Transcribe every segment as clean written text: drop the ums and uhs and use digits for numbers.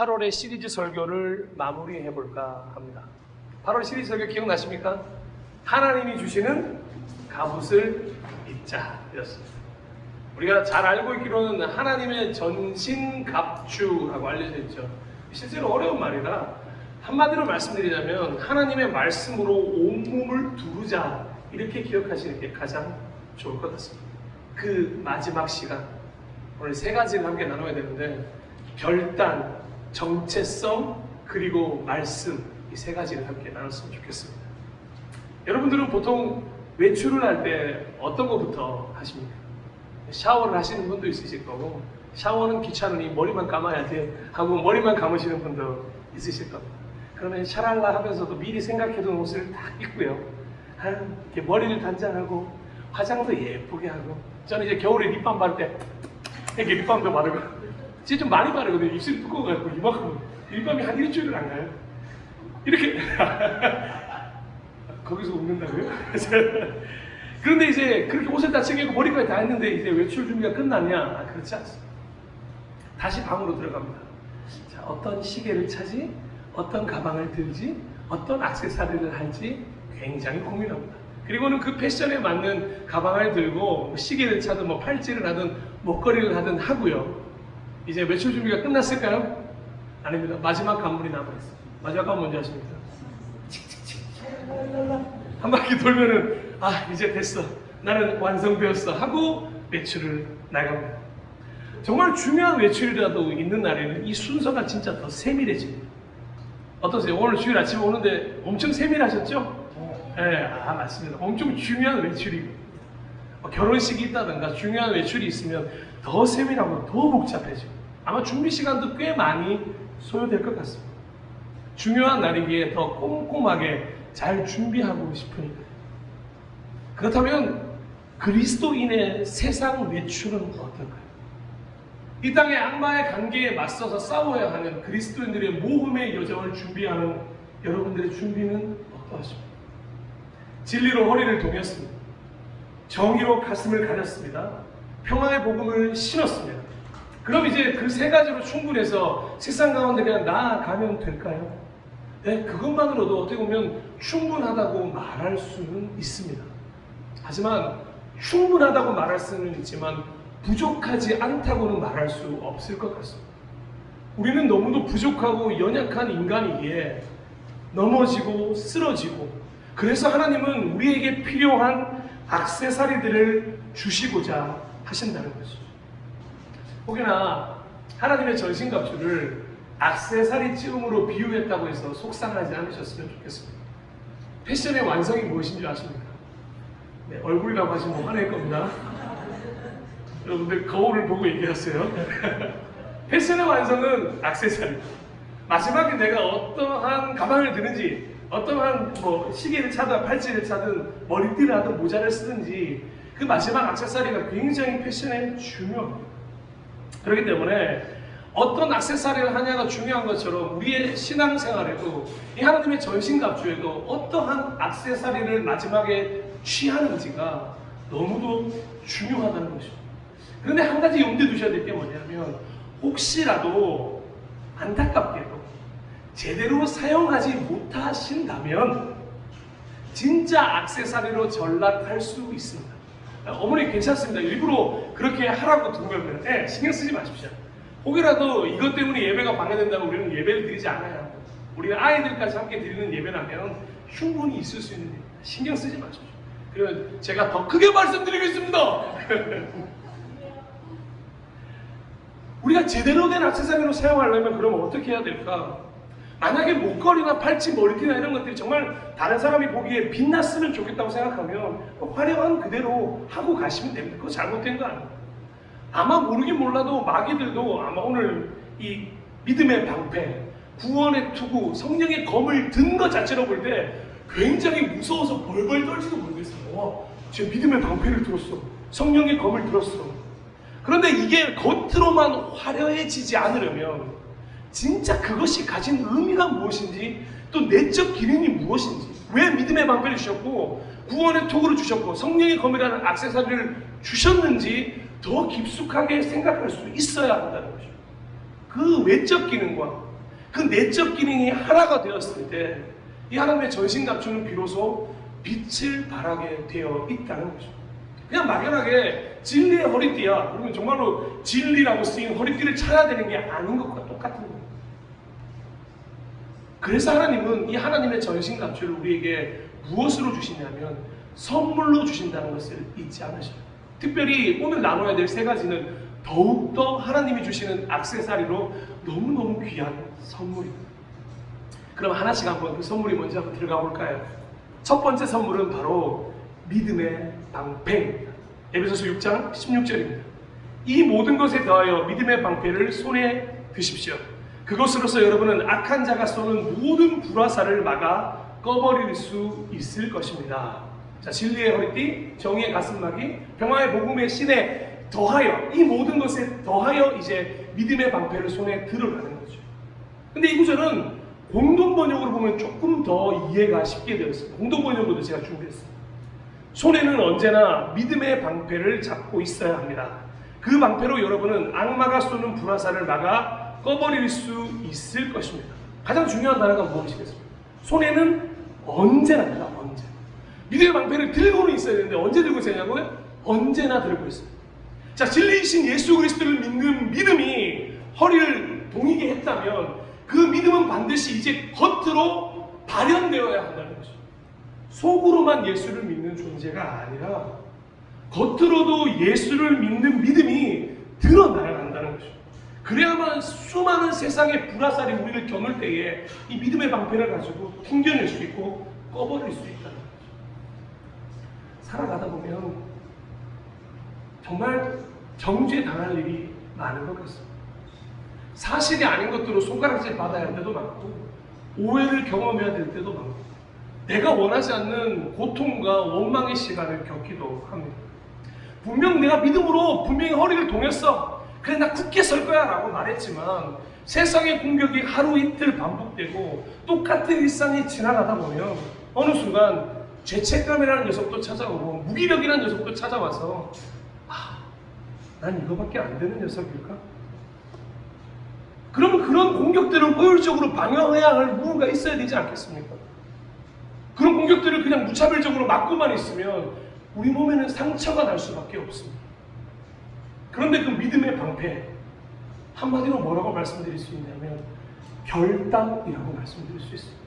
8월의 시리즈 설교를 마무리해 볼까 합니다. 8월 시리즈 설교 기억나십니까? 하나님이 주시는 갑옷을 입자 였습니다. 우리가 잘 알고 있기로는 하나님의 전신갑주라고 알려져 있죠. 실제로 어려운 말이라 한마디로 말씀드리자면 하나님의 말씀으로 온몸을 두르자, 이렇게 기억하시는 게 가장 좋을 것 같습니다. 그 마지막 시간, 오늘 세 가지를 함께 나눠야 되는데 결단, 정체성, 그리고 말씀, 이 세 가지를 함께 나눴으면 좋겠습니다. 여러분들은 보통 외출을 할 때 어떤 것부터 하십니까? 샤워를 하시는 분도 있으실 거고, 샤워는 귀찮으니 머리만 감아야 돼 하고 머리만 감으시는 분도 있으실 겁니다. 그러면 샤랄라 하면서도 미리 생각해둔 옷을 딱 입고요, 이렇게 머리를 단장하고 화장도 예쁘게 하고, 저는 이제 겨울에 립밤 바를 때 이렇게 립밤도 바르고, 진짜 좀 많이 바르거든요. 입술이 두꺼워가지고 이만큼 립밤이 한 일주일을 안 가요. 이렇게 거기서 웃는다고요? 그런데 이제 그렇게 옷을 다 챙기고 머리까지 다 했는데 이제 외출 준비가 끝났냐? 그렇지 않습니다. 다시 방으로 들어갑니다. 자, 어떤 시계를 차지? 어떤 가방을 들지? 어떤 액세서리를 할지 굉장히 고민합니다. 그리고는 그 패션에 맞는 가방을 들고 시계를 차든 뭐 팔찌를 하든 목걸이를 하든 하고요. 이제 외출 준비가 끝났을까요? 아닙니다. 마지막 관문이 남아있어요. 마지막 관문 뭔지 아십니까? 한 바퀴 돌면은 이제 됐어, 나는 완성되었어 하고 외출을 나갑니다. 정말 중요한 외출이라도 있는 날에는 이 순서가 진짜 더 세밀해집니다. 어떠세요? 오늘 주일 아침에 오는데 엄청 세밀하셨죠? 네, 맞습니다. 엄청 중요한 외출이고, 결혼식이 있다든가 중요한 외출이 있으면 더 세밀하고 더 복잡해지고, 아마 준비 시간도 꽤 많이 소요될 것 같습니다. 중요한 날이기에 더 꼼꼼하게 잘 준비하고 싶으니까. 그렇다면 그리스도인의 세상 외출은 어떨까요? 이 땅의 악마의 관계에 맞서서 싸워야 하는 그리스도인들의 모험의 여정을 준비하는 여러분들의 준비는 어떠하십니까? 진리로 허리를 동였습니다. 정의로 가슴을 가렸습니다. 평화의 복음을 신었습니다. 그럼 이제 그 세 가지로 충분해서 세상 가운데 그냥 나아가면 될까요? 네, 그것만으로도 어떻게 보면 충분하다고 말할 수는 있습니다. 하지만 충분하다고 말할 수는 있지만 부족하지 않다고는 말할 수 없을 것 같습니다. 우리는 너무도 부족하고 연약한 인간이기에 넘어지고 쓰러지고, 그래서 하나님은 우리에게 필요한 액세서리들을 주시고자 하신다는 것이죠. 혹여나 하나님의 전신갑주를 액세서리 찌움으로 비유했다고 해서 속상하지 않으셨으면 좋겠습니다. 패션의 완성이 무엇인지 아십니까? 네, 얼굴이라고 하시면 화낼 겁니다. 여러분들 거울을 보고 얘기하세요. 패션의 완성은 액세서리. 마지막에 내가 어떠한 가방을 드는지, 어떠한 시계를 차든 팔찌를 차든 머리띠를 하든 모자를 쓰든지 그 마지막 액세서리가 굉장히 패션에 중요합니다. 그렇기 때문에 어떤 액세서리를 하냐가 중요한 것처럼 우리의 신앙생활에도, 이 하나님의 전신갑주에도 어떠한 액세서리를 마지막에 취하는지가 너무도 중요하다는 것입니다. 그런데 한 가지 염두에 두셔야 될 게 뭐냐면, 혹시라도 안타깝게도 제대로 사용하지 못하신다면 진짜 액세서리로 전락할 수 있습니다. 어머니 괜찮습니다. 일부러 그렇게 하라고 둔 거면 신경 쓰지 마십시오. 혹이라도 이것 때문에 예배가 방해된다고 우리는 예배를 드리지 않아요. 우리가 아이들까지 함께 드리는 예배라면 충분히 있을 수 있는 일입니다. 신경 쓰지 마십시오. 그러면 제가 더 크게 말씀드리겠습니다. 우리가 제대로 된 액세서리로 사용하려면 그러면 어떻게 해야 될까? 만약에 목걸이나 팔찌, 머리띠나 이런 것들이 정말 다른 사람이 보기에 빛났으면 좋겠다고 생각하면 화려한 그대로 하고 가시면 됩니다. 그거 잘못된 거 아니에요. 아마 모르긴 몰라도 마귀들도 아마 오늘 이 믿음의 방패, 구원의 투구, 성령의 검을 든 것 자체로 볼 때 굉장히 무서워서 벌벌 떨지도 모르겠어요. 지금 믿음의 방패를 들었어, 성령의 검을 들었어. 그런데 이게 겉으로만 화려해지지 않으려면 진짜 그것이 가진 의미가 무엇인지, 또 내적 기능이 무엇인지, 왜 믿음의 방패를 주셨고 구원의 도구를 주셨고 성령의 검이라는 액세서리를 주셨는지 더 깊숙하게 생각할 수 있어야 한다는 것이죠. 그 외적 기능과 그 내적 기능이 하나가 되었을 때 이 하나님의 전신갑주는 비로소 빛을 발하게 되어 있다는 거죠. 그냥 막연하게 진리의 허리띠야 그러면 정말로 진리라고 쓰인 허리띠를 차야 되는 게 아닌 것과 똑같은 거예요. 그래서 하나님은 이 하나님의 전신갑주를 우리에게 무엇으로 주시냐면 선물로 주신다는 것을 잊지 않으셔요. 특별히 오늘 나눠야 될 세 가지는 더욱더 하나님이 주시는 액세서리로 너무너무 귀한 선물입니다. 그럼 하나씩 한번 그 선물이 뭔지 한번 들어가 볼까요? 첫 번째 선물은 바로 믿음의 방패입니다. 에베소서 6장 16절입니다. 이 모든 것에 더하여 믿음의 방패를 손에 드십시오. 그것으로서 여러분은 악한 자가 쏘는 모든 불화살을 막아 꺼버릴 수 있을 것입니다. 자, 진리의 허리띠, 정의의 가슴막이, 평화의 복음의 신에 더하여, 이 모든 것에 더하여 이제 믿음의 방패를 손에 들어가는 거죠. 근데 이 구절은 공동 번역으로 보면 조금 더 이해가 쉽게 되었습니다. 공동 번역으로도 제가 준비했습니다. 손에는 언제나 믿음의 방패를 잡고 있어야 합니다. 그 방패로 여러분은 악마가 쏘는 불화살을 막아 꺼버릴 수 있을 것입니다. 가장 중요한 단어가 무엇이겠습니까? 손에는 언제나 언제. 믿음의 방패를 들고는 있어야 되는데 언제 들고 있었냐고요? 언제나 들고 있어요. 자, 진리이신 예수 그리스도를 믿는 믿음이 허리를 동이게 했다면 그 믿음은 반드시 이제 겉으로 발현되어야 한다는 거죠. 속으로만 예수를 믿는 존재가 아니라 겉으로도 예수를 믿는 믿음이 드러나야 한다는 거죠. 그래야만 수많은 세상의 불화살이 우리를 겨눌 때에 이 믿음의 방패를 가지고 튕겨낼 수 있고 꺼버릴 수 있다는 거죠. 살아가다 보면 정말 정죄당할 일이 많은 것 같습니다. 사실이 아닌 것들로 손가락질 받아야 할 때도 많고 오해를 경험해야 될 때도 많고 내가 원하지 않는 고통과 원망의 시간을 겪기도 합니다. 분명 내가 믿음으로 분명히 허리를 동였어. 그래 나 굳게 설 거야 라고 말했지만 세상의 공격이 하루 이틀 반복되고 똑같은 일상이 지나가다 보면 어느 순간 죄책감이라는 녀석도 찾아오고 무기력이라는 녀석도 찾아와서 난 이거밖에 안 되는 녀석일까? 그러면 그런 공격들을 효율적으로 방어해야 할 무언가 있어야 되지 않겠습니까? 그런 공격들을 그냥 무차별적으로 막고만 있으면 우리 몸에는 상처가 날 수밖에 없습니다. 그런데 그 믿음의 방패, 한마디로 뭐라고 말씀드릴 수 있냐면 결단이라고 말씀드릴 수 있습니다.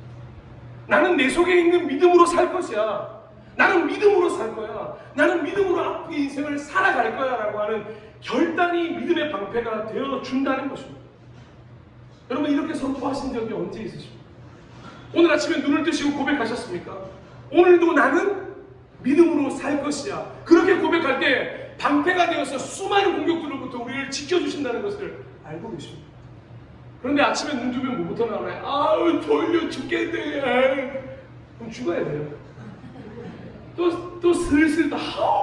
나는 내 속에 있는 믿음으로 살 것이야. 나는 믿음으로 살 거야. 나는 믿음으로 앞으로 인생을 살아갈 거야 라고 하는 결단이 믿음의 방패가 되어준다는 것입니다. 여러분 이렇게 선포하신 적이 언제 있으십니까? 오늘 아침에 눈을 뜨시고 고백하셨습니까? 오늘도 나는 믿음으로 살 것이야. 그렇게 고백할 때 방패가 되어서 수많은 공격들로부터 우리를 지켜주신다는 것을 알고 계십니다. 그런데 아침에 눈 뜨면 뭐부터 나와요? 아우 졸려 죽겠네. 그럼 죽어야 돼요. 또 슬슬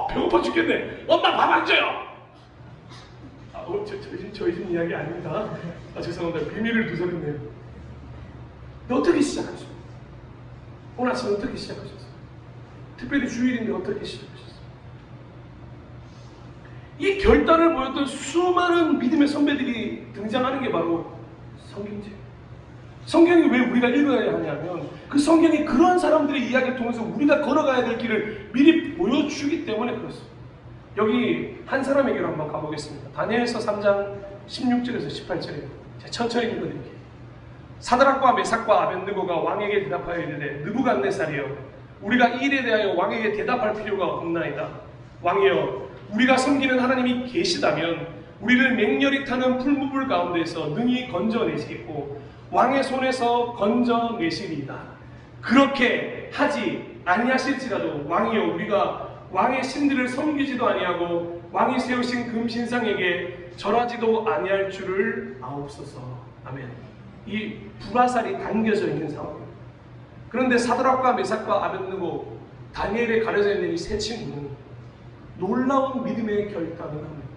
배고파 죽겠네. 엄마 밥 안 줘요. 저희 집 이야기 아닙니다. 죄송합니다. 비밀을 누설했네요. 어떻게 시작하셨어요? 오늘 아침에 어떻게 시작하셨어요? 특별히 주일인데 어떻게 시작하셨어요? 이 결단을 보였던 수많은 믿음의 선배들이 등장하는 게 바로 성경책. 성경이 왜 우리가 읽어야 하냐면 그 성경이 그런 사람들의 이야기를 통해서 우리가 걸어가야 될 길을 미리 보여주기 때문에 그렇습니다. 여기 한 사람에게로 한번 가보겠습니다. 다니엘서 3장 16절에서 18절에 천천히 읽어드릴게요. 사드락과 메삭과 아벤느고가 왕에게 대답하여 이르되 느부갓네살이여 우리가 이 일에 대하여 왕에게 대답할 필요가 없나이다. 왕이여 우리가 섬기는 하나님이 계시다면 우리를 맹렬히 타는 풀무불 가운데서 능히 건져내시겠고 왕의 손에서 건져내시리이다. 그렇게 하지 아니하실지라도 왕이여 우리가 왕의 신들을 섬기지도 아니하고 왕이 세우신 금신상에게 절하지도 아니할 줄을 아옵소서. 아멘. 이 불화살이 당겨져 있는 상황입니다. 그런데 사드락과 메삭과 아벤느고 다니엘에 가려져 있는 이 세 친구는 놀라운 믿음의 결단을 합니다.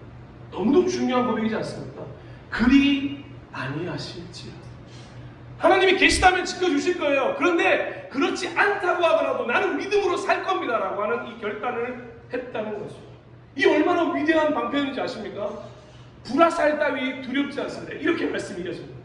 너무도 중요한 고백이지 않습니까? 그리 아니하실지라도 하나님이 계시다면 지켜주실 거예요. 그런데 그렇지 않다고 하더라도 나는 믿음으로 살 겁니다 라고 하는 이 결단을 했다는 것이죠. 이 얼마나 위대한 방패인지 아십니까? 불화살 따위 두렵지 않습니다. 이렇게 말씀이 이어집니다.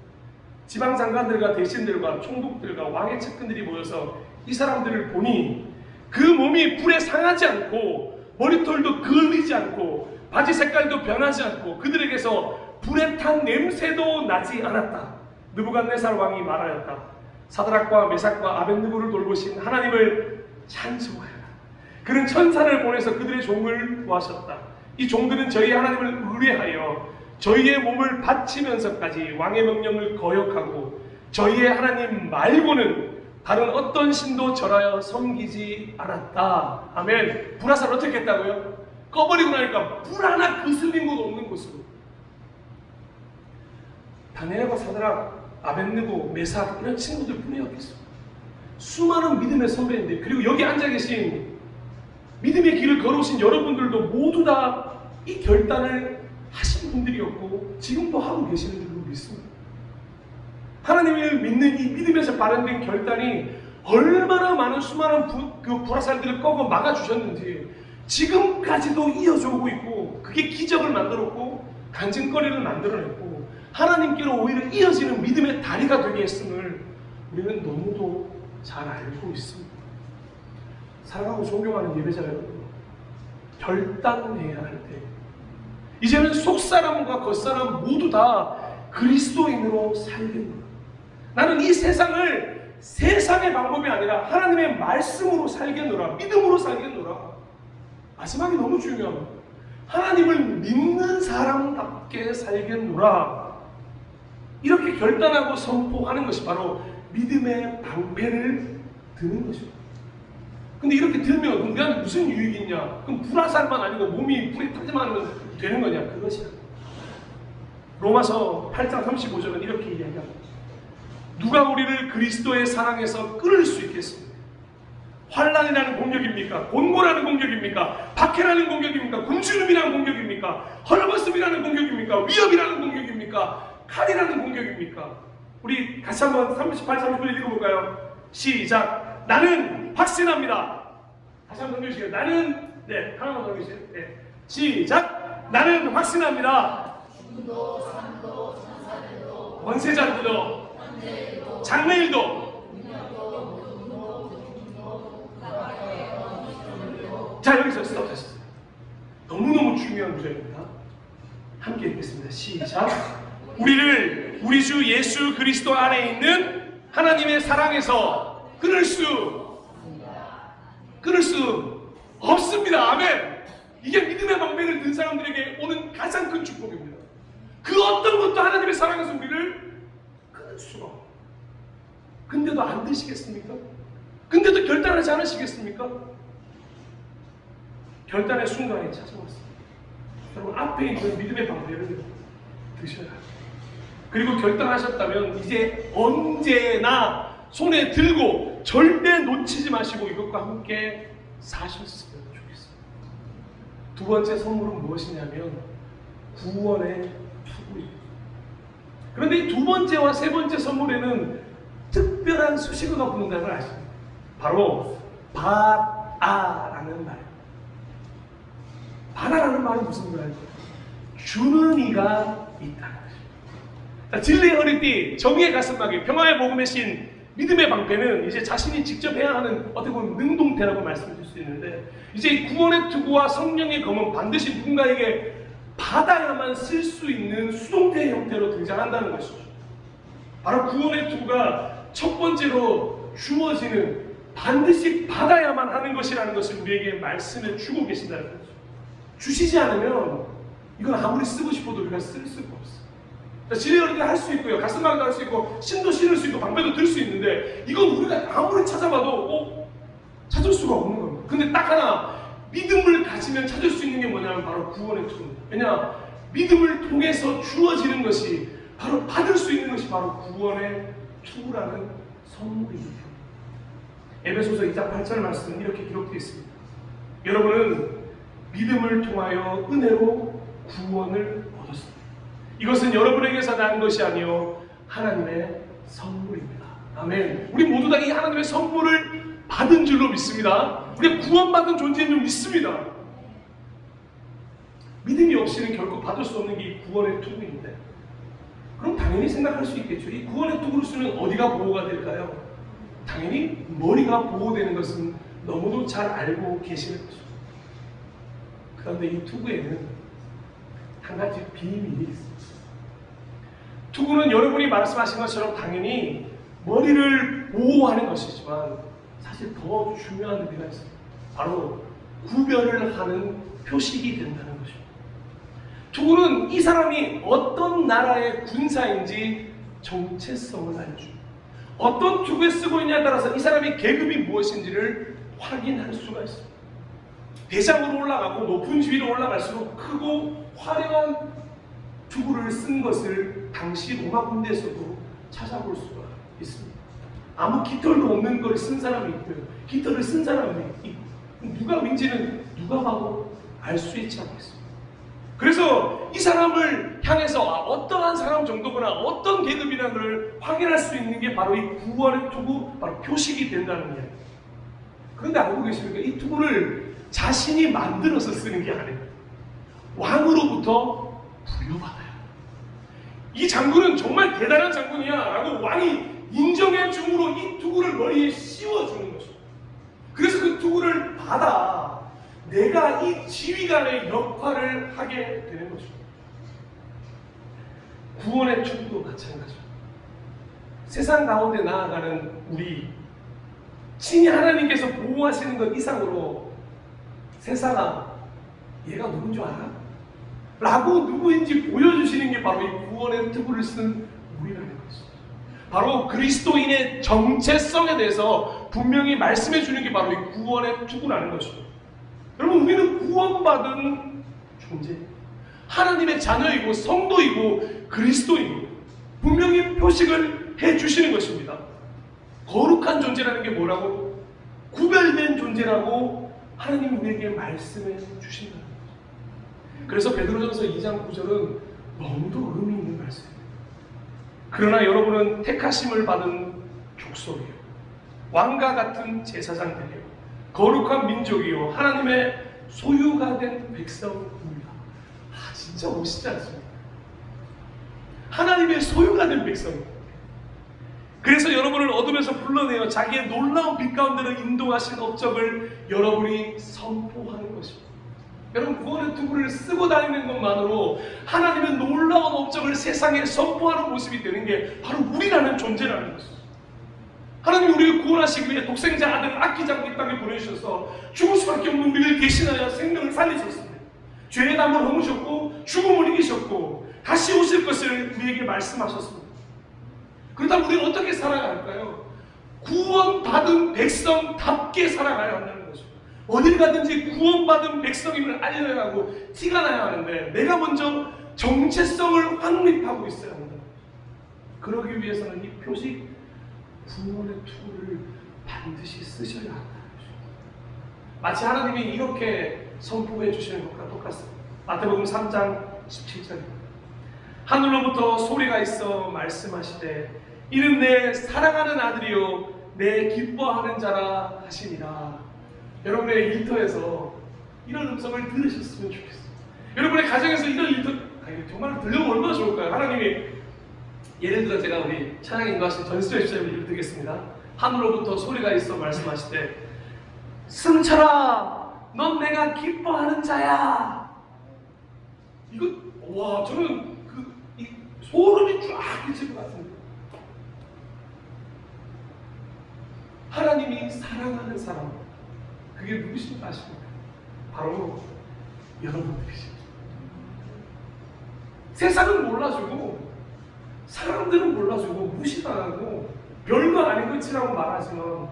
지방장관들과 대신들과 총독들과 왕의 측근들이 모여서 이 사람들을 보니 그 몸이 불에 상하지 않고 머리털도 그을리지 않고 바지 색깔도 변하지 않고 그들에게서 불에 탄 냄새도 나지 않았다. 느부갓네살 왕이 말하였다. 사드락과 메삭과 아벳느고를 돌보신 하나님을 찬송하여라. 그는 천사를 보내서 그들의 종을 구하셨다. 이 종들은 저희 하나님을 의뢰하여 저희의 몸을 바치면서까지 왕의 명령을 거역하고 저희의 하나님 말고는 다른 어떤 신도 절하여 섬기지 않았다. 아멘. 불화살 어떻게 했다고요? 꺼버리고 나니까 불 하나 그슬린 곳 없는 곳으로. 다니엘과 사드락, 아벳느고, 메삭 이런 친구들 뿐이었겠어. 수많은 믿음의 선배인데, 그리고 여기 앉아 계신 믿음의 길을 걸어오신 여러분들도 모두 다 이 결단을 하신 분들이었고 지금도 하고 계시는 줄로 믿습니다. 하나님을 믿는 이 믿음에서 발현된 결단이 얼마나 많은 수많은 불화살들을 꺼고 막아주셨는지 지금까지도 이어져 오고 있고, 그게 기적을 만들었고 간증거리를 만들어냈고 하나님께로 오히려 이어지는 믿음의 다리가 되게 했음을 우리는 너무도 잘 알고 있습니다. 사랑하고 존경하는 예배자 여러분, 결단해야 할 때 이제는 속사람과 겉사람 모두 다 그리스도인으로 살겠노라. 나는 이 세상을 세상의 방법이 아니라 하나님의 말씀으로 살겠노라. 믿음으로 살겠노라. 마지막이 너무 중요합니다. 하나님을 믿는 사람답게 살겠노라. 이렇게 결단하고 선포하는 것이 바로 믿음의 방패를 드는 것입니다. 근데 이렇게 들면 우리가 무슨 유익이 있냐? 그럼 불화살만 아니고 몸이 불에 타지만 하면 되는 거냐? 그것이 아니에요. 로마서 8장 35절은 이렇게 이야기합니다. 누가 우리를 그리스도의 사랑에서 끊을 수 있겠습니까? 환난이라는 공격입니까? 곤고라는 공격입니까? 박해라는 공격입니까? 굶주림이라는 공격입니까? 헐벗음이라는 공격입니까? 위협이라는 공격입니까? 칼이라는 공격입니까? 우리 같이 한번 38, 39절 읽어볼까요? 시작! 나는 확신합니다. 다시 한번 넘겨주시게요. 나는, 네, 하나만 넘겨주세요. 네. 시작! 나는 확신합니다. 원세자들도 장래일도 자, 여기서 스톱하셨어요. 너무너무 중요한 구절입니다. 함께 읽겠습니다. 시작. 우리를 우리 주 예수 그리스도 안에 있는 하나님의 사랑에서 끊을 수 없습니다. 아멘. 이게 믿음의 방패를 든 사람들에게 오는 가장 큰 축복입니다. 그 어떤 것도 하나님의 사랑에서 우리를 끊을 수가 없어요. 근데도 안 되시겠습니까? 근데도 결단하지 않으시겠습니까? 결단의 순간이 찾아왔습니다. 여러분, 앞에 있는 믿음의 방패를 드셔야 합니다. 그리고 결단하셨다면 이제 언제나 손에 들고 절대 놓치지 마시고 이것과 함께 사셨으면 좋겠습니다. 두 번째 선물은 무엇이냐면 구원의 투구입니다. 그런데 이 두 번째와 세 번째 선물에는 특별한 수식어가 붙는다는 걸 아십니까? 바로 바다라는 말. 바다라는 말은 무슨 말일까요? 주는 이가 있다는 것입니다. 진리의 허리띠, 정의의 가슴막이, 평화의 복음의 신, 믿음의 방패는 이제 자신이 직접 해야 하는 어떻게 보면 능동태라고 말씀드릴 수 있는데, 이제 이 구원의 투구와 성령의 검은 반드시 누군가에게 받아야만 쓸 수 있는 수동태 형태로 등장한다는 것이죠. 바로 구원의 투구가 첫 번째로 주어지는, 반드시 받아야만 하는 것이라는 것을 우리에게 말씀해 주고 계신다는 거죠. 주시지 않으면 이건 아무리 쓰고 싶어도 우리가 쓸 수가 없어요. 진리를 할 수 있고요, 가슴막이도 할 수 있고, 신도 신을 수 있고, 방패도 들 수 있는데 이건 우리가 아무리 찾아봐도 찾을 수가 없는 겁니다. 근데 딱 하나, 믿음을 가지면 찾을 수 있는 게 뭐냐면 바로 구원의 투구입니다. 왜냐? 믿음을 통해서 주어지는 것이, 바로 받을 수 있는 것이 바로 구원의 투구라는 선물입니다. 에베소서 2장 8절 말씀은 이렇게 기록되어 있습니다. 여러분은 믿음을 통하여 은혜로 구원을 얻었습니다. 이것은 여러분에게서 난 것이 아니요 하나님의 선물입니다. 아멘. 우리 모두 다 이 하나님의 선물을 받은 줄로 믿습니다. 우리가 구원받은 존재인 줄 믿습니다. 믿음이 없이는 결코 받을 수 없는 게 구원의 투구인데, 그럼 당연히 생각할 수 있겠죠. 이 구원의 투구를 쓰면 어디가 보호가 될까요? 당연히 머리가 보호되는 것은 너무도 잘 알고 계시는 거죠. 그런데 이 투구에는 한 가지 비밀이 있습니다. 투구는 여러분이 말씀하신 것처럼 당연히 머리를 보호하는 것이지만 사실 더 중요한 의미가 있습니다. 바로 구별을 하는 표식이 된다는 것입니다. 투구는 이 사람이 어떤 나라의 군사인지 정체성을 알려줍니다. 어떤 투구에 쓰고 있냐에 따라서 이 사람의 계급이 무엇인지를 확인할 수가 있습니다. 대장으로 올라가고 높은 지위로 올라갈수록 크고 화려한 투구를 쓴 것을 당시 로마 군대에서도 찾아볼 수가 있습니다. 아무 깃털도 없는 걸 쓴 사람이 있고요. 깃털을 쓴 사람이 있고 누가 윈지는 누가 봐도 알 수 있지 않겠습니까? 그래서 이 사람을 향해서 어떠한 사람 정도거나 어떤 계급이라는 걸 확인할 수 있는 게 바로 이 구원의 투구, 바로 표식이 된다는 이야기. 그런데 알고 계십니까? 이 투구를 자신이 만들어서 쓰는 게 아니에요. 왕으로부터 부여받아요. 이 장군은 정말 대단한 장군이야 라고 왕이 인정해 줌으로 이 투구를 머리에 씌워주는 것입니다. 그래서 그 투구를 받아 내가 이 지휘관의 역할을 하게 되는 것입니다. 구원의 투구도 마찬가지입니다. 세상 가운데 나아가는 우리 친히 하나님께서 보호하시는 것 이상으로 세상아 얘가 누군 줄 알아? 라고 누구인지 보여주시는 게 바로 이 구원의 투구를 쓴 우리라는 것입니다. 바로 그리스도인의 정체성에 대해서 분명히 말씀해 주는 게 바로 이 구원의 투구라는 것입니다. 여러분, 우리는 구원받은 존재, 하나님의 자녀이고 성도이고 그리스도이고 분명히 표식을 해 주시는 것입니다. 거룩한 존재라는 게 뭐라고? 구별된 존재라고 하나님이 우리에게 말씀해 주신다는 거죠. 그래서 베드로전서 2장 9절은 너무도 의미 있는 말씀입니다. 그러나 여러분은 택하심을 받은 족속이요, 왕과 같은 제사장들이요, 거룩한 민족이요, 하나님의 소유가 된 백성입니다. 진짜 멋있지 않습니까? 하나님의 소유가 된 백성입니다. 그래서 여러분을 어둠에서 불러내어 자기의 놀라운 빛 가운데로 인도하신 업적을 여러분이 선포하는 것입니다. 여러분, 구원의 투구를 쓰고 다니는 것만으로 하나님의 놀라운 업적을 세상에 선포하는 모습이 되는 게 바로 우리라는 존재라는 것입니다. 하나님이 우리를 구원하시기 위해 독생자 아들 아끼지 않고 이 땅에 보내주셔서 죽을 수밖에 없는 우리를 대신하여 생명을 살리셨습니다. 죄의 담을 허무셨고 죽음을 이기셨고 다시 오실 것을 우리에게 말씀하셨습니다. 그렇다면 우리는 어떻게 살아야 할까요? 구원받은 백성답게 살아가야 한다는 거죠. 어딜 가든지 구원받은 백성임을 알려야 하고 티가 나야 하는데 내가 먼저 정체성을 확립하고 있어야 한다. 그러기 위해서는 이 표식 구원의 투구를 반드시 쓰셔야 한다는 거죠. 마치 하나님이 이렇게 선포해 주시는 것과 똑같습니다. 마태복음 3장 17절입니다. 하늘로부터 소리가 있어 말씀하시되 이는 내 사랑하는 아들이요 내 기뻐하는 자라 하시니라. 여러분의 일터에서 이런 음성을 들으셨으면 좋겠어요. 여러분의 가정에서 이런 일터 정말 들려면 얼마나 좋을까요? 하나님이 예를 들어 제가 우리 찬양 인도하신 전수의 시절을 드리겠습니다. 하늘로부터 소리가 있어 말씀하시되 승철아 넌 내가 기뻐하는 자야. 이거 와 저는 이 소름이 쫙 끼칠 것 같습니다. 하나님이 사랑하는 사람, 그게 누구신지 아십니까? 바로 여러분들이십니다. 세상은 몰라주고 사람들은 몰라주고 무시당하고 별거 아닌 것이라고 말하지만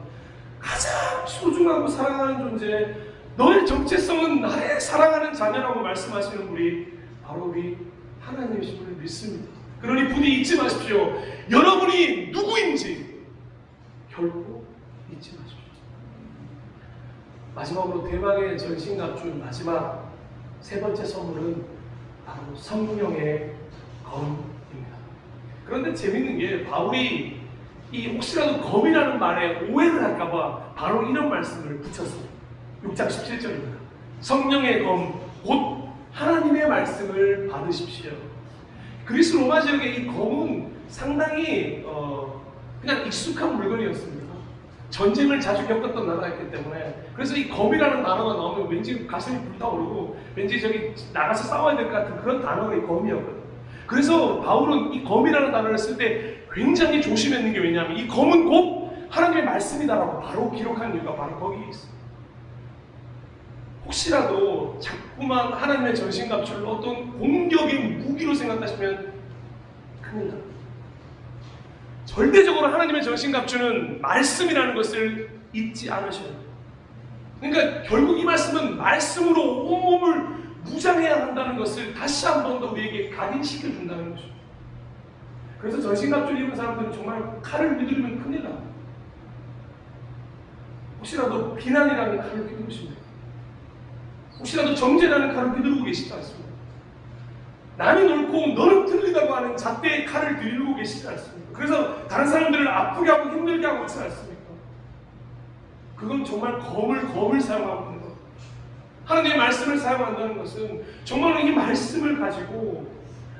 가장 소중하고 사랑하는 존재, 너의 정체성은 나의 사랑하는 자녀라고 말씀하시는 우리 바로 우리 하나님이심을 믿습니다. 그러니 부디 잊지 마십시오. 여러분이 누구인지 결코 잊지 마십시오. 마지막으로 대망의 전신갑주 마지막 세 번째 선물은 바로 성령의 검입니다. 그런데 재밌는 게 바울이 이 혹시라도 검이라는 말에 오해를 할까봐 바로 이런 말씀을 붙였어요. 6장 17절입니다. 성령의 검 곧 하나님의 말씀을 받으십시오. 그리스 로마 지역의 이 검은 상당히 그냥 익숙한 물건이었습니다. 전쟁을 자주 겪었던 나라였기 때문에. 그래서 이 검이라는 단어가 나오면 왠지 가슴이 불타오르고 왠지 저기 나가서 싸워야 될 것 같은 그런 단어가 이 검이었거든요. 그래서 바울은 이 검이라는 단어를 쓸 때 굉장히 조심했는 게 왜냐하면 이 검은 곧 하나님의 말씀이다라고 바로 기록한 이유가 바로 거기에 있어요. 혹시라도 자꾸만 하나님의 전신갑주를 어떤 공격의 무기로 생각하시면 큰일 납니다. 절대적으로 하나님의 전신갑주는 말씀이라는 것을 잊지 않으셔야 돼요. 그러니까 결국 이 말씀은 말씀으로 온몸을 무장해야 한다는 것을 다시 한 번 더 우리에게 각인시켜 준다는 것이죠. 그래서 전신갑주를 입은 사람들은 정말 칼을 휘두르면 큰일 납니다. 혹시라도 비난이라는 칼을 휘두르십니까? 혹시라도 정죄라는 칼을 휘두르고 계시지 않습니까? 남이 옳고 너는 틀리다고 하는 잣대의 칼을 들고 계시지 않습니까? 그래서 다른 사람들을 아프게 하고 힘들게 하고 있지 않습니까? 그건 정말 검을 사용하고 있는 것. 하나님의 말씀을 사용한다는 것은 정말로 이 말씀을 가지고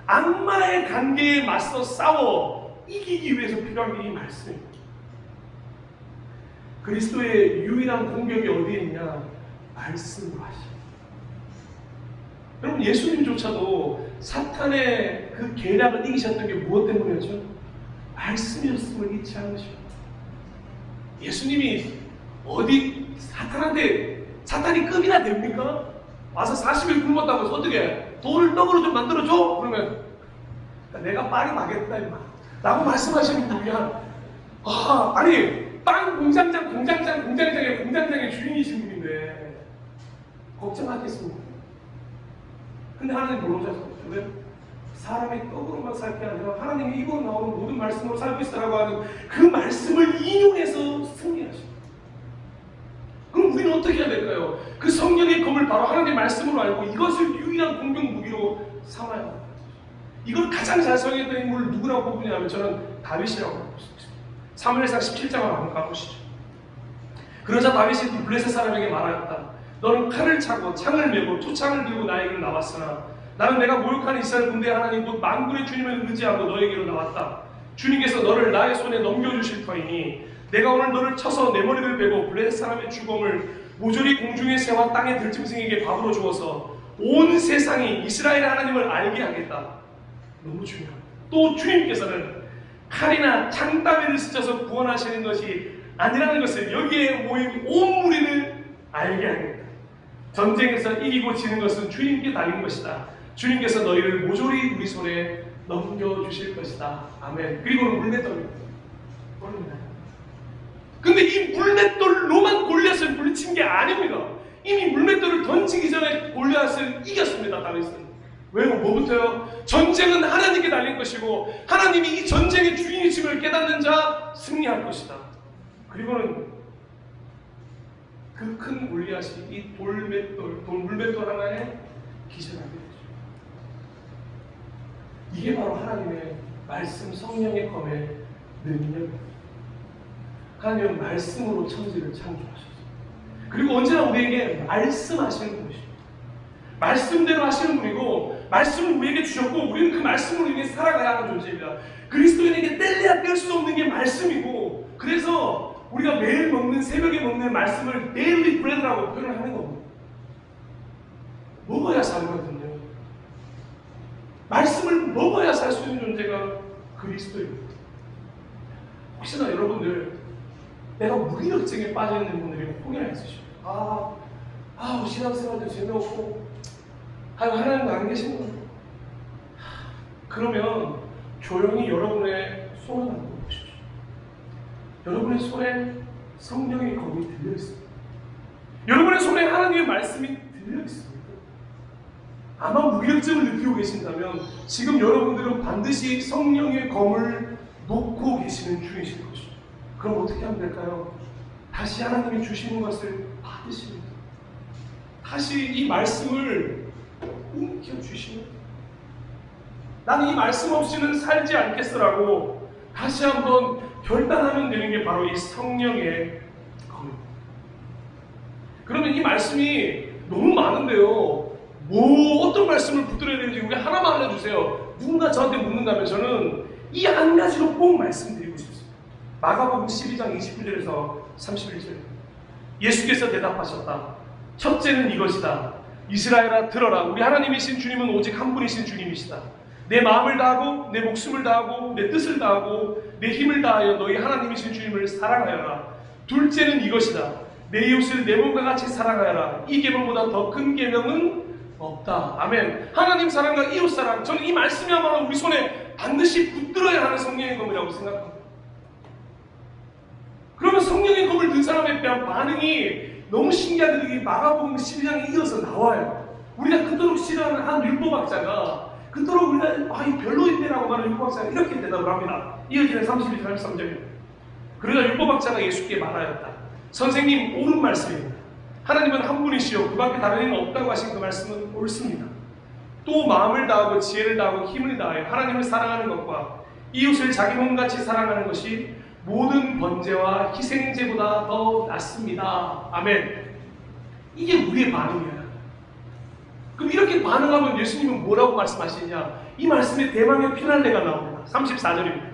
악마의 관계에 맞서 싸워 이기기 위해서 필요한 게 이 말씀입니다. 그리스도의 유일한 공격이 어디에 있냐? 말씀으로 하십니다. 여러분, 예수님조차도 사탄의 그 계략을 이기셨던 게 무엇 때문이었죠? 말씀이었음을 잊지 않으시고. 예수님이 어디 사탄이 급이나 됩니까? 와서 40일 굶었다고 해서 어떻게 돌을 떡으로 좀 만들어줘? 그러면 내가 빨리 가겠다 임마 라고 말씀하시는 분이야. 아니 빵 공장장의 주인이신 분인데 걱정하겠습니까? 근데 하나님 모르셨어요. 왜? 사람의 떡으로만 살 게 아니라 하나님이 입으로 나오는 모든 말씀으로 살고 있으라고 하는 그 말씀을 인용해서 승리하십니다. 그럼 우리는 어떻게 해야 될까요? 그 성령의 검을 바로 하나님의 말씀으로 알고 이것을 유일한 공격 무기로 삼아야 합니다. 이걸 가장 잘 사용했던 인물을 누구라고 뽑느냐면 저는 다윗이라고 보고 싶습니다. 사무엘상 17장을 한번 가보시죠. 그러자 다윗이 블레셋 사람에게 말하였다. 너는 칼을 차고 창을 메고 투창을 들고 나에게로 나왔으나 나는 내가 모욕하는 이스라엘 군대의 하나님 곧 만군의 주님을 의지하고 너에게로 나왔다. 주님께서 너를 나의 손에 넘겨주실 터이니 내가 오늘 너를 쳐서 내 머리를 베고 블레셋 사람의 주검을 모조리 공중의 새와 땅의 들짐승에게 밥으로 주어서 온 세상이 이스라엘의 하나님을 알게 하겠다. 너무 중요합니다. 또 주님께서는 칼이나 창 따위를 스쳐서 구원하시는 것이 아니라는 것을 여기에 모인 온 무리를 알게 하겠다. 전쟁에서 이기고 지는 것은 주님께 달린 것이다. 주님께서 너희를 모조리 우리 손에 넘겨주실 것이다. 아멘. 그리고 물맷돌입니다. 근데 이 물맷돌로만 골리앗을 물리친 게 아닙니다. 이미 물맷돌을 던지기 전에 골리앗을 이겼습니다. 다윗은. 왜? 뭐부터요? 전쟁은 하나님께 달린 것이고 하나님이 이 전쟁의 주인이심을 깨닫는 자 승리할 것이다. 그리고는 그 큰 골리앗이 이 물맷돌 하나에 기절하게 되죠. 이게 바로 하나님의 말씀 성령의 검의 능력입니다. 하나님은 말씀으로 천지를 창조하셨어요. 그리고 언제나 우리에게 말씀하시는 분이십니다. 말씀대로 하시는 분이고 말씀을 우리에게 주셨고 우리는 그 말씀으로 인해 살아가야 하는 존재입니다. 그리스도인에게 뗄래야 뗄 수 없는 게 말씀이고 그래서 우리가 매일 먹는 새벽에 먹는 말씀을 데일리 브레드라고 표현을 하는 겁니다. 먹어야 살거든요. 말씀을 먹어야 살 수 있는 존재가 그리스도입니다. 혹시나 여러분들 내가 무기력증에 빠져있는 분들이 혹여나 있으시죠. 신앙생활도 재미없고 하나님도 안 계시는 그러면 조용히 여러분의 손을 한번 보십시오. 여러분의 손에 성령의 검이 들려있습니다. 여러분의 손에 하나님의 말씀이 들려있습니다. 아마 무기력증을 느끼고 계신다면 지금 여러분들은 반드시 성령의 검을 놓고 계시는 중이실 것입니다. 그럼 어떻게 하면 될까요? 다시 하나님이 주시는 것을 받으십니다. 다시 이 말씀을 움켜쥐시면 나는 이 말씀 없이는 살지 않겠어라고 다시 한번 결단하면 되는 게 바로 이 성령의 검입니다. 그러면 이 말씀이 너무 많은데요. 어떤 말씀을 붙들어야 되는지 우리 하나만 알려주세요. 누군가 저한테 묻는다면 저는 이 한 가지로 꼭 말씀드리고 싶습니다. 마가복음 12장 29절에서 31절. 예수께서 대답하셨다. 첫째는 이것이다. 이스라엘아 들어라. 우리 하나님이신 주님은 오직 한 분이신 주님이시다. 내 마음을 다하고 내 목숨을 다하고 내 뜻을 다하고 내 힘을 다하여 너희 하나님이신 주님을 사랑하여라. 둘째는 이것이다. 내 이웃을 내 몸과 같이 사랑하여라. 이 계명보다 더 큰 계명은 없다. 아멘. 하나님 사랑과 이웃 사랑, 저는 이 말씀이야말로 우리 손에 반드시 붙들어야 하는 성령의 검이라고 생각합니다. 그러면 성령의 검을 든 사람에 대한 반응이 너무 신기하게 이 마가복음 12장에 이어서 나와요. 우리가 그토록 싫어하는 한 율법학자가, 그토록 우리가 이 별로인데라고 말하는 율법학자가 이렇게 대답을 합니다. 이어지는 32, 33절입니다. 그러자 율법학자가 예수께 말하였다. 선생님, 옳은 말씀입니다. 하나님은 한 분이시요 그 밖에 다른 이는 없다고 하신 그 말씀은 옳습니다. 또 마음을 다하고 지혜를 다하고 힘을 다하여 하나님을 사랑하는 것과 이웃을 자기 몸같이 사랑하는 것이 모든 번제와 희생제보다 더 낫습니다. 아멘. 이게 우리의 반응이야. 그럼 이렇게 반응하면 예수님은 뭐라고 말씀하시느냐? 이 말씀에 대망의 피날레가 나옵니다. 34절입니다.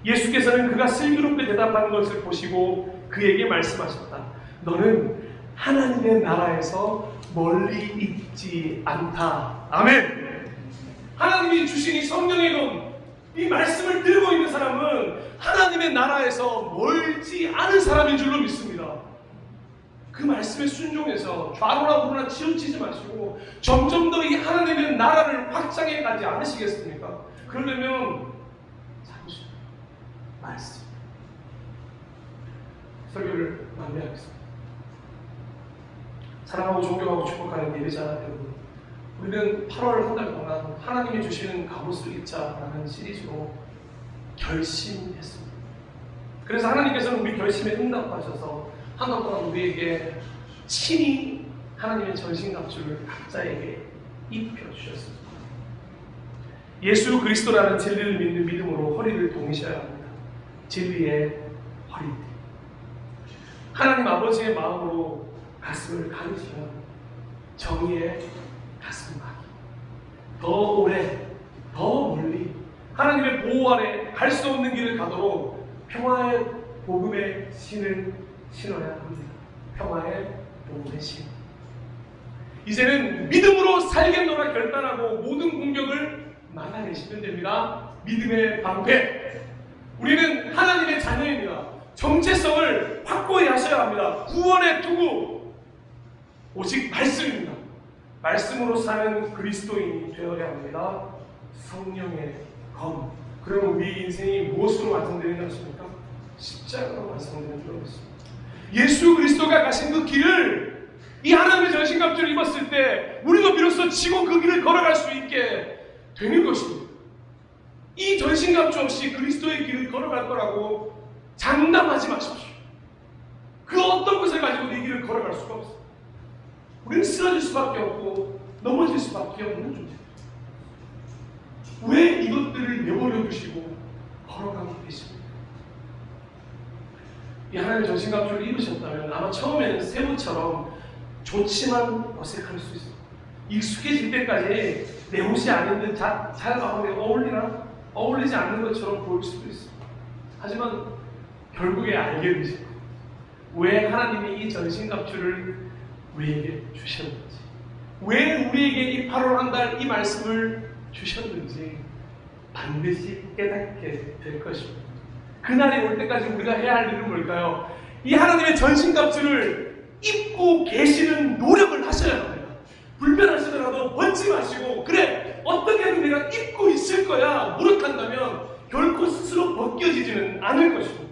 예수께서는 그가 슬기롭게 대답하는 것을 보시고 그에게 말씀하셨다. 너는 하나님의 나라에서 멀리 있지 않다. 아멘. 하나님이 주신 이 성령의 검, 이 말씀을 들고 있는 사람은 하나님의 나라에서 멀지 않은 사람인 줄로 믿습니다. 그 말씀에 순종해서 좌로나 우로나 치우치지 마시고 점점 더 이 하나님의 나라를 확장해 가지 않으시겠습니까? 그러려면 잠시 말씀 설교를 마무리하겠습니다. 사랑하고 존경하고 축복하는 예배자 여러분, 우리는 8월 한 달 동안 하나님이 주시는 갑옷을 입자라는 시리즈로 결심했습니다. 그래서 하나님께서는 우리 결심에 응답하셔서 한 달 동안 우리에게 친히 하나님의 전신갑주를 각자에게 입혀주셨습니다. 예수 그리스도라는 진리를 믿는 믿음으로 허리를 동이셔야 합니다. 진리의 허리띠. 하나님 아버지의 마음으로 가슴을 가리시면 정의의 가슴막이 더 오래 더 멀리 하나님의 보호 아래 갈 수 없는 길을 가도록 평화의 복음의 신을 신어야 합니다. 평화의 복음의 신. 이제는 믿음으로 살겠노라 결단하고 모든 공격을 막아내시면 됩니다. 믿음의 방패. 우리는 하나님의 자녀입니다. 정체성을 확고히 하셔야 합니다. 구원의 투구 오직 말씀입니다. 말씀으로 사는 그리스도인이 되어야 합니다. 성령의 검. 그러면 우리 인생이 무엇으로 완성되는 것입니까? 십자가로 완성되는 줄 알았습니다. 예수 그리스도가 가신 그 길을 이 하나님의 전신갑주를 입었을 때 우리도 비로소 지고 그 길을 걸어갈 수 있게 되는 것입니다. 이 전신갑주 없이 그리스도의 길을 걸어갈 거라고 장담하지 마십시오. 그 어떤 것을 가지고 이 길을 걸어갈 수가 없어요. 우리는 쓰러질 수밖에 없고 넘어질 수밖에 없는 존재입니다. 왜 이것들을 내버려 두시고 걸어가고 계십니까? 이 하나님의 전신갑주를 입으셨다면 아마 처음에는 세무처럼 좋지만 어색할 수 있어요. 익숙해질 때까지 내 옷이 아닌데 잘 마음에 어울리나? 어울리지 않는 것처럼 보일 수도 있어요. 하지만 결국에 알게 되실 거예요. 왜 하나님이 이 전신갑주를 우리에게 주셨는지, 왜 우리에게 이 8월 한 달 이 말씀을 주셨는지 반드시 깨닫게 될 것입니다. 그날이 올 때까지 우리가 해야 할 일은 뭘까요? 이 하나님의 전신갑주를 입고 계시는 노력을 하셔야 합니다. 불편하시더라도 벗지 마시고, 그래 어떻게든 내가 입고 있을 거야 노력한다면 결코 스스로 벗겨지지는 않을 것입니다.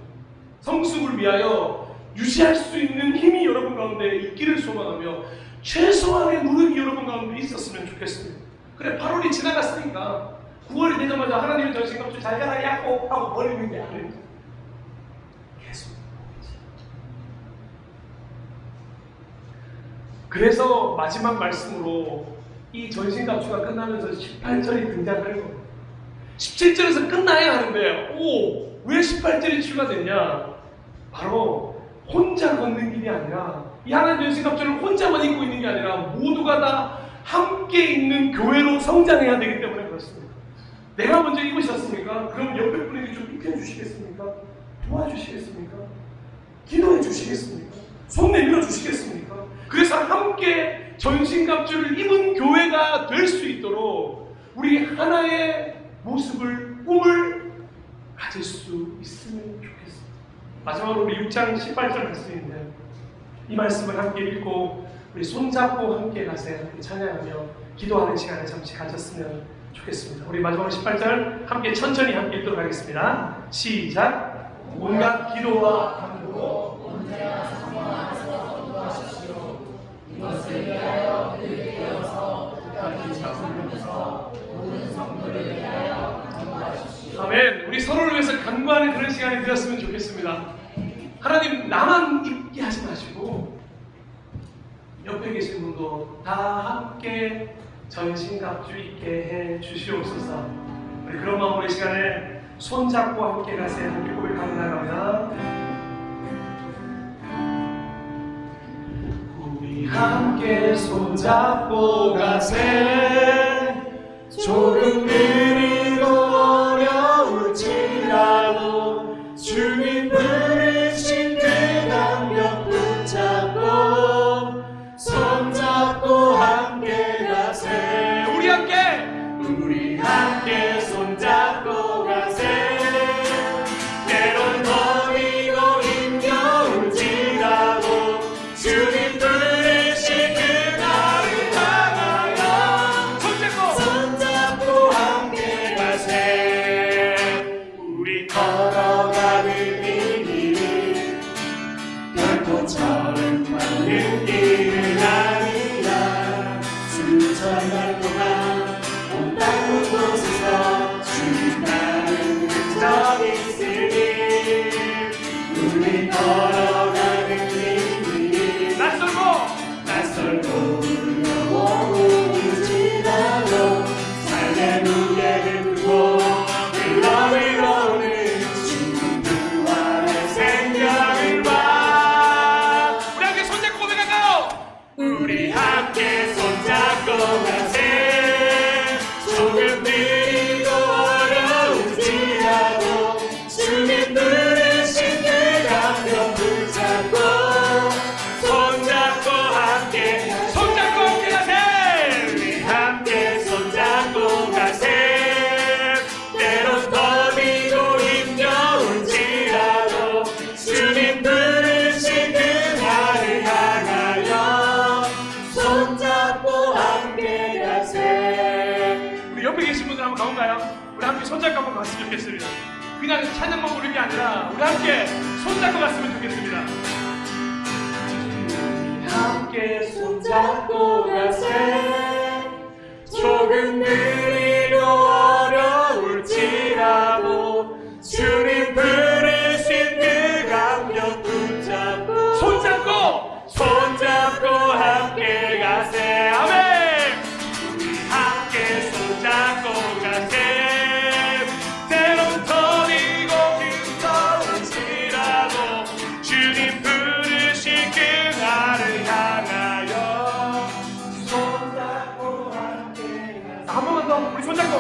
성숙을 위하여 유지할 수 있는 힘이 여러분 가운데 있기를 소망하며 최소한의 노력이 여러분 가운데 있었으면 좋겠습니다. 그래 8월이 지나갔으니까 9월이 되자마자 하나님의 전신갑주 잘 가라 야고 하고 버리는 게 아닙니다. 계속. 그래서 마지막 말씀으로 이 전신갑주가 끝나면서 18절이 등장하는 겁니다. 17절에서 끝나야 하는데 왜 18절이 추가됐냐? 바로 혼자 걷는 길이 아니라 이 하나님의 전신갑주를 혼자만 입고 있는 게 아니라 모두가 다 함께 있는 교회로 성장해야 되기 때문에 그렇습니다. 내가 먼저 입으셨습니까? 그럼 옆에 분에게 좀 입혀주시겠습니까? 도와주시겠습니까? 기도해 주시겠습니까? 손 내밀어 주시겠습니까? 그래서 함께 전신갑주를 입은 교회가 될 수 있도록 우리 하나의 모습을, 꿈을 가질 수 있으면 좋겠습니다. 마지막으로 우리 6장 18절 말씀인데요. 이 말씀을 함께 읽고 우리 손잡고 함께 가세요. 함께 찬양하며 기도하는 시간을 잠시 가졌으면 좋겠습니다. 우리 마지막으로 18절 함께 천천히 함께 읽도록 하겠습니다. 시작! 온갖 기도와 간구로 언제나 성령 안에서 기도하십시오. 이것을 위하여 늘 깨어서 끝까지 작품하면서 모든 성도를 위하여 간구하십시오. 아멘. 우리 서로를 위해서 간구하는 그런 시간이 되었으면 좋겠습니다. 하나님, 나만 있게 하지 마시고 옆에 계신 분도 다 함께 전신갑주 있게 해 주시옵소서. 우리 그런 마음으로 이 시간에 손잡고 함께 가세요. 함께 고백하나요? 우리 함께 손잡고 가세. 조금 느리고 어려울지라도 주님 부르신 그 강력 붙잡고 손잡고 함께 가세. 우리 함께 손잡고 가세. 때론 더위고 힘겨울지라도 주님 부르신 그날을 향하여 손잡고 함께 가세. 우리 걸어가는 이 길은 결코 처음 가는 길은 아니야. 수천 날 동안 온 땅 곳곳에서 주님 나는 적 있으니 우리 걸어가는 이 길이 낯설고 두려워울지라도 삶의 무게를 두고 흘러내려오는 주님 부활의 생명을 봐. 우리 함께 손잡고 고백할까요? 우리 함께 손잡고 가세. 조금 느리고 어려울지라도 주님 부르신 그 감격 붙잡고 손잡고 함께 가세. 우리 함께 손잡고 가세. 때론 더디고 힘겨울지라도 주님 부르신 그 날을 향하여 손잡고 함께 가세. 옆에 계신 분들 한번 가볼까요? 우리 함께 손잡고 한번 갔으면 좋겠습니다. 그냥 찬양만 부르는 게 아니라 우리 함께 손잡고 갔으면 좋겠습니다. 함께 손잡고 가세. 조금 느리고 어려울지라도 주님 부르신 그 감격 붙잡고 손잡고 함께 가세. 아멘. 손잡고 가세. 때론 더디고 힘겨울지라도 주님 부르신 그 날을 향하여 손잡고 함께 가세. 한 번만 더 우리 손잡고.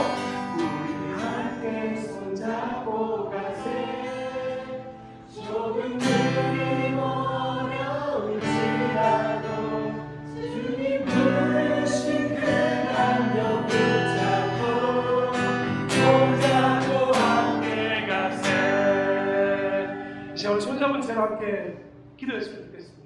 우리 함께 손잡고 가세. 조금 느리고 어려울지라도 주님 부르신 그 감격 손잡은 채로 함께 기도했으면 좋겠습니다.